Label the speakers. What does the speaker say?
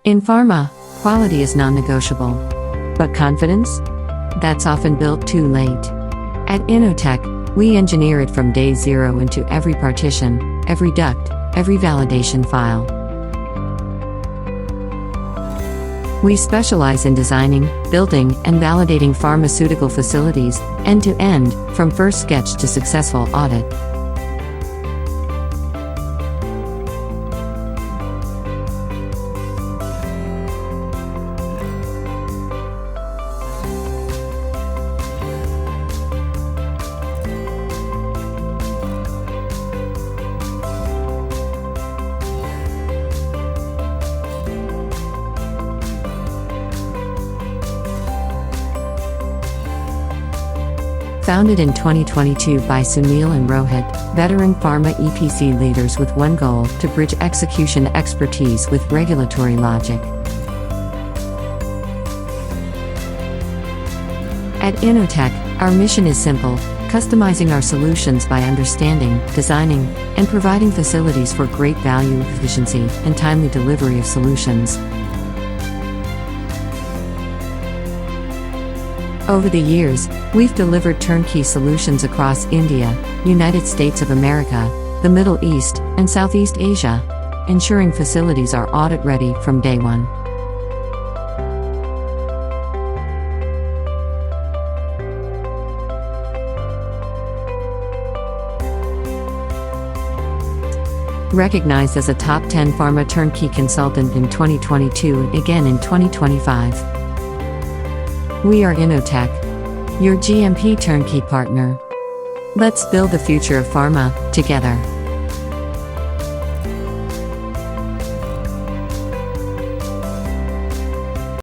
Speaker 1: In pharma, quality is non-negotiable. But confidence? That's often built too late. At Inotek, we engineer it from day zero into every partition, every duct, every validation file. We specialize in designing, building, and validating pharmaceutical facilities, end to end, from first sketch to successful audit. Founded in 2022 by Sunil and Rohit, veteran pharma EPC leaders with one goal: to bridge execution expertise with regulatory logic. At Inotek, our mission is simple: customizing our solutions by understanding, designing, and providing facilities for great value, efficiency, and timely delivery of solutions. Over the years, we've delivered turnkey solutions across India, United States of America, the Middle East, and Southeast Asia, ensuring facilities are audit-ready from day one. Recognized as a top 10 pharma turnkey consultant in 2022 and again in 2025. We are Inotek, your GMP Turnkey partner. Let's build the future of pharma together.